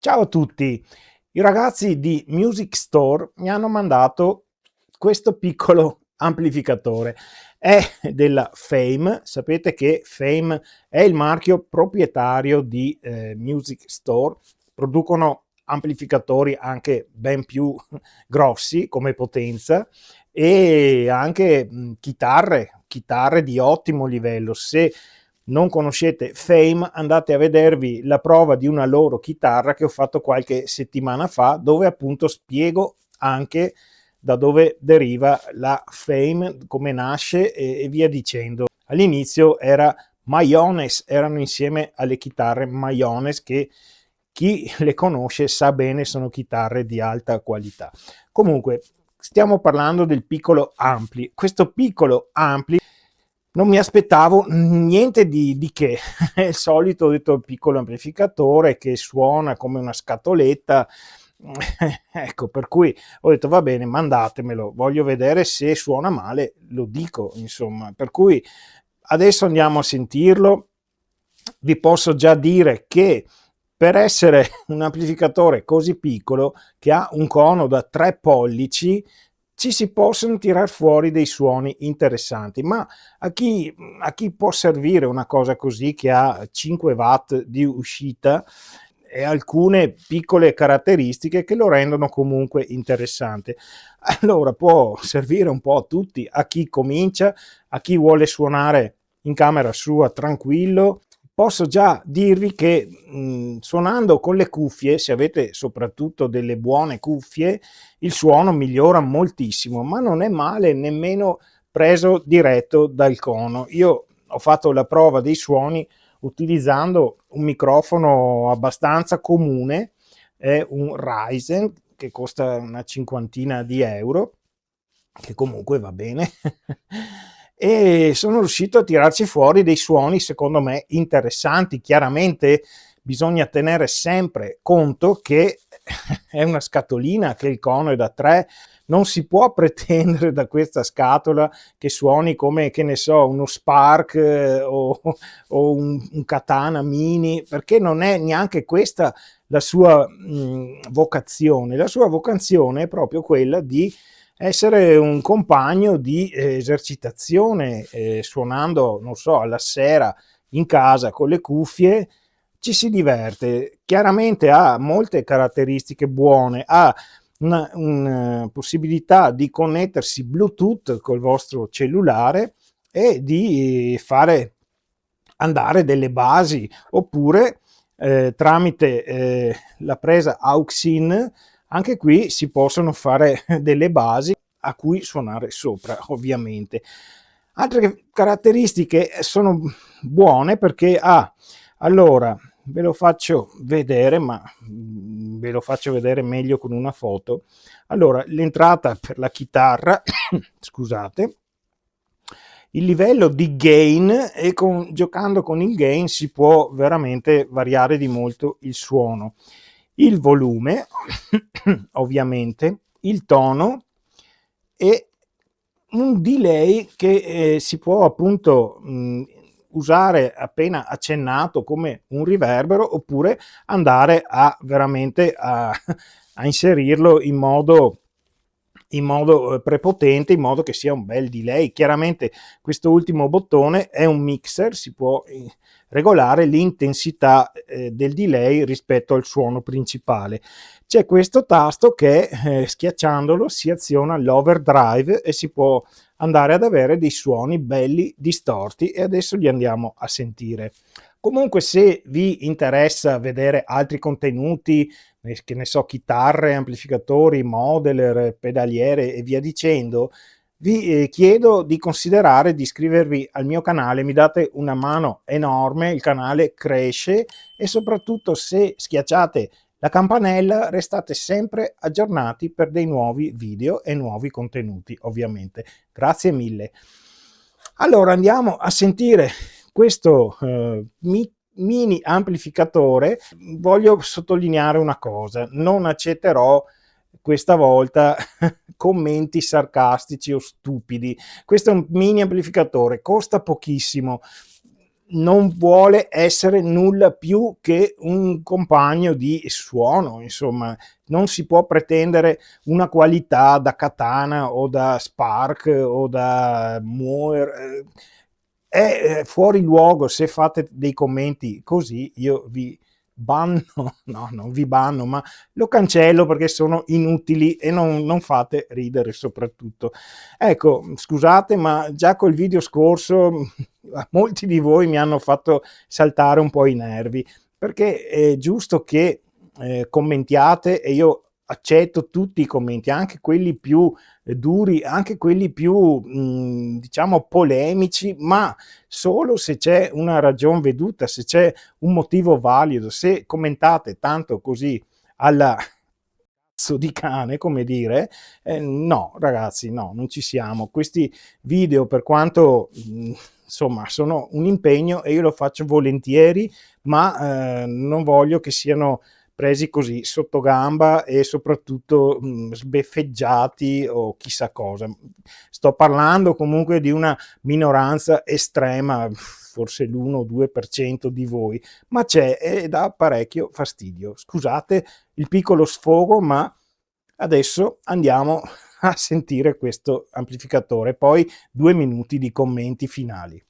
Ciao a tutti, i ragazzi di Music Store mi hanno mandato questo piccolo amplificatore. È della Fame, sapete che Fame è il marchio proprietario di Music Store, producono amplificatori anche ben più grossi come potenza e anche chitarre di ottimo livello. Se non conoscete Fame, andate a vedervi la prova di una loro chitarra che ho fatto qualche settimana fa, dove appunto spiego anche da dove deriva la Fame, come nasce e via dicendo. All'inizio era Mayones, erano insieme alle chitarre Mayones che chi le conosce sa bene sono chitarre di alta qualità. Comunque stiamo parlando del piccolo ampli. Questo piccolo ampli non mi aspettavo niente di che, è il solito, ho detto, piccolo amplificatore che suona come una scatoletta, ecco, per cui ho detto va bene, mandatemelo, voglio vedere se suona male, lo dico, insomma, per cui adesso andiamo a sentirlo. Vi posso già dire che per essere un amplificatore così piccolo, che ha un cono da 3 pollici, ci si possono tirar fuori dei suoni interessanti, ma a chi può servire una cosa così che ha 5 watt di uscita e alcune piccole caratteristiche che lo rendono comunque interessante? Allora può servire un po' a tutti, a chi comincia, a chi vuole suonare in camera sua tranquillo. Posso già dirvi che suonando con le cuffie, se avete soprattutto delle buone cuffie, il suono migliora moltissimo, ma non è male nemmeno preso diretto dal cono. Io ho fatto la prova dei suoni utilizzando un microfono abbastanza comune, è un Ryzen che costa una cinquantina di euro, che comunque va bene, e sono riuscito a tirarci fuori dei suoni secondo me interessanti. Chiaramente bisogna tenere sempre conto che è una scatolina, che il cono è da 3, non si può pretendere da questa scatola che suoni come, che ne so, uno Spark o un Katana Mini, perché non è neanche questa la sua vocazione. La sua vocazione è proprio quella di essere un compagno di esercitazione, suonando, non so, alla sera in casa con le cuffie ci si diverte. Chiaramente ha molte caratteristiche buone, ha una possibilità di connettersi Bluetooth col vostro cellulare e di fare andare delle basi, oppure tramite la presa aux-in, anche qui si possono fare delle basi a cui suonare sopra, ovviamente. Altre caratteristiche sono buone perché allora ve lo faccio vedere, ma ve lo faccio vedere meglio con una foto. Allora, l'entrata per la chitarra, scusate, il livello di gain, e giocando con il gain si può veramente variare di molto il suono, il volume ovviamente, il tono e un delay che si può appunto usare appena accennato come un riverbero, oppure andare a veramente a inserirlo in modo prepotente, in modo che sia un bel delay. Chiaramente questo ultimo bottone è un mixer, si può regolare l'intensità del delay rispetto al suono principale. C'è questo tasto che schiacciandolo si aziona l'overdrive e si può andare ad avere dei suoni belli distorti, e adesso li andiamo a sentire. Comunque, se vi interessa vedere altri contenuti, che ne so, chitarre, amplificatori, modeler, pedaliere e via dicendo, vi chiedo di considerare di iscrivervi al mio canale, mi date una mano enorme, il canale cresce, e soprattutto se schiacciate la campanella restate sempre aggiornati per dei nuovi video e nuovi contenuti, ovviamente. Grazie mille. Allora andiamo a sentire questo mini amplificatore. Voglio sottolineare una cosa: non accetterò questa volta commenti sarcastici o stupidi. Questo è un mini amplificatore, costa pochissimo, non vuole essere nulla più che un compagno di suono, insomma, non si può pretendere una qualità da Katana o da Spark o da Moore. È fuori luogo se fate dei commenti così, io vi banno, no, non vi banno, ma lo cancello perché sono inutili e non fate ridere soprattutto. Ecco, scusate, ma già col video scorso molti di voi mi hanno fatto saltare un po' i nervi, perché è giusto che commentiate e io accetto tutti i commenti, anche quelli più duri, anche quelli più diciamo polemici, ma solo se c'è una ragion veduta, se c'è un motivo valido. Se commentate tanto così alla cazzo di cane, come dire, no ragazzi, no, non ci siamo. Questi video, per quanto insomma sono un impegno e io lo faccio volentieri, ma non voglio che siano presi così sotto gamba e soprattutto sbeffeggiati o chissà cosa. Sto parlando comunque di una minoranza estrema, forse l'1-2% di voi, ma c'è e dà parecchio fastidio. Scusate il piccolo sfogo, ma adesso andiamo a sentire questo amplificatore, poi 2 minuti di commenti finali.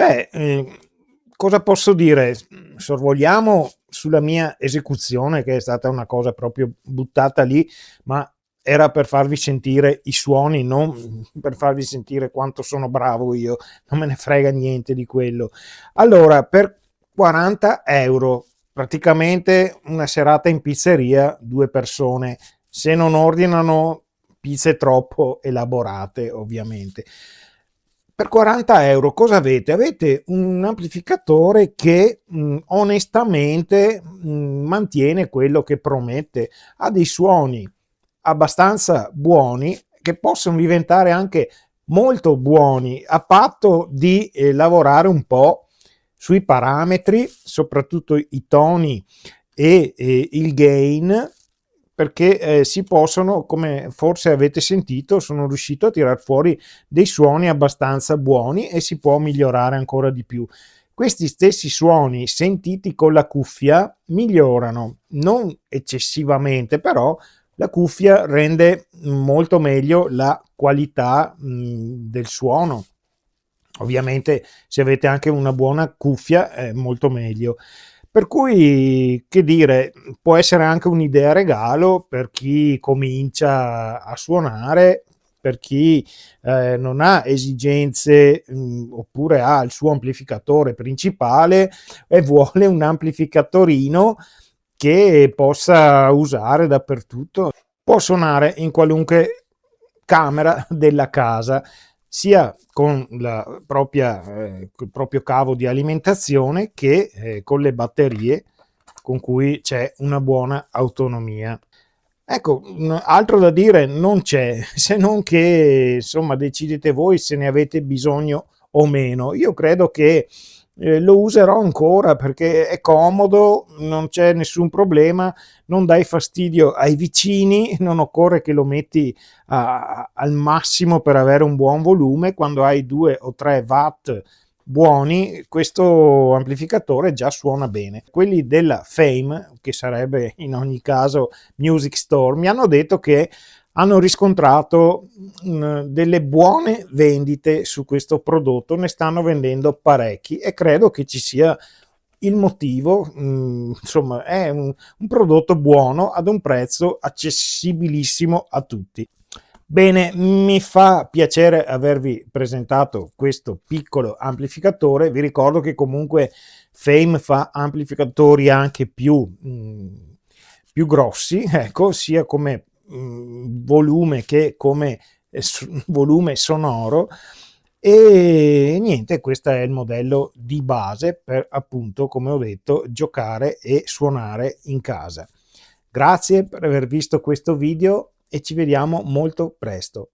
Beh, cosa posso dire? Sorvoliamo sulla mia esecuzione, che è stata una cosa proprio buttata lì, ma era per farvi sentire i suoni, non per farvi sentire quanto sono bravo io, non me ne frega niente di quello. Allora, per 40 € praticamente una serata in pizzeria, 2 persone, se non ordinano pizze troppo elaborate, ovviamente. Per 40 € cosa avete? Avete un amplificatore che onestamente mantiene quello che promette, ha dei suoni abbastanza buoni che possono diventare anche molto buoni a patto di lavorare un po' sui parametri, soprattutto i toni e il gain, perché si possono, come forse avete sentito, sono riuscito a tirar fuori dei suoni abbastanza buoni e si può migliorare ancora di più. Questi stessi suoni sentiti con la cuffia migliorano, non eccessivamente, però la cuffia rende molto meglio la qualità del suono. Ovviamente se avete anche una buona cuffia è molto meglio. Per cui, che dire, può essere anche un'idea regalo per chi comincia a suonare, per chi non ha esigenze oppure ha il suo amplificatore principale e vuole un amplificatorino che possa usare dappertutto. Può suonare in qualunque camera della casa, sia con il proprio cavo di alimentazione che con le batterie con cui c'è una buona autonomia. Ecco, altro da dire non c'è, se non che insomma decidete voi se ne avete bisogno o meno. Io credo che lo userò ancora perché è comodo, non c'è nessun problema, non dai fastidio ai vicini, non occorre che lo metti al massimo per avere un buon volume. Quando hai 2 o 3 watt buoni, questo amplificatore già suona bene. Quelli della Fame, che sarebbe in ogni caso Music Store, mi hanno detto che hanno riscontrato delle buone vendite su questo prodotto, ne stanno vendendo parecchi e credo che ci sia il motivo. Insomma, è un prodotto buono ad un prezzo accessibilissimo a tutti. Bene, mi fa piacere avervi presentato questo piccolo amplificatore. Vi ricordo che comunque Fame fa amplificatori anche più grossi, ecco, sia come volume che come volume sonoro. E niente, questo è il modello di base per, appunto, come ho detto, giocare e suonare in casa. Grazie per aver visto questo video e ci vediamo molto presto.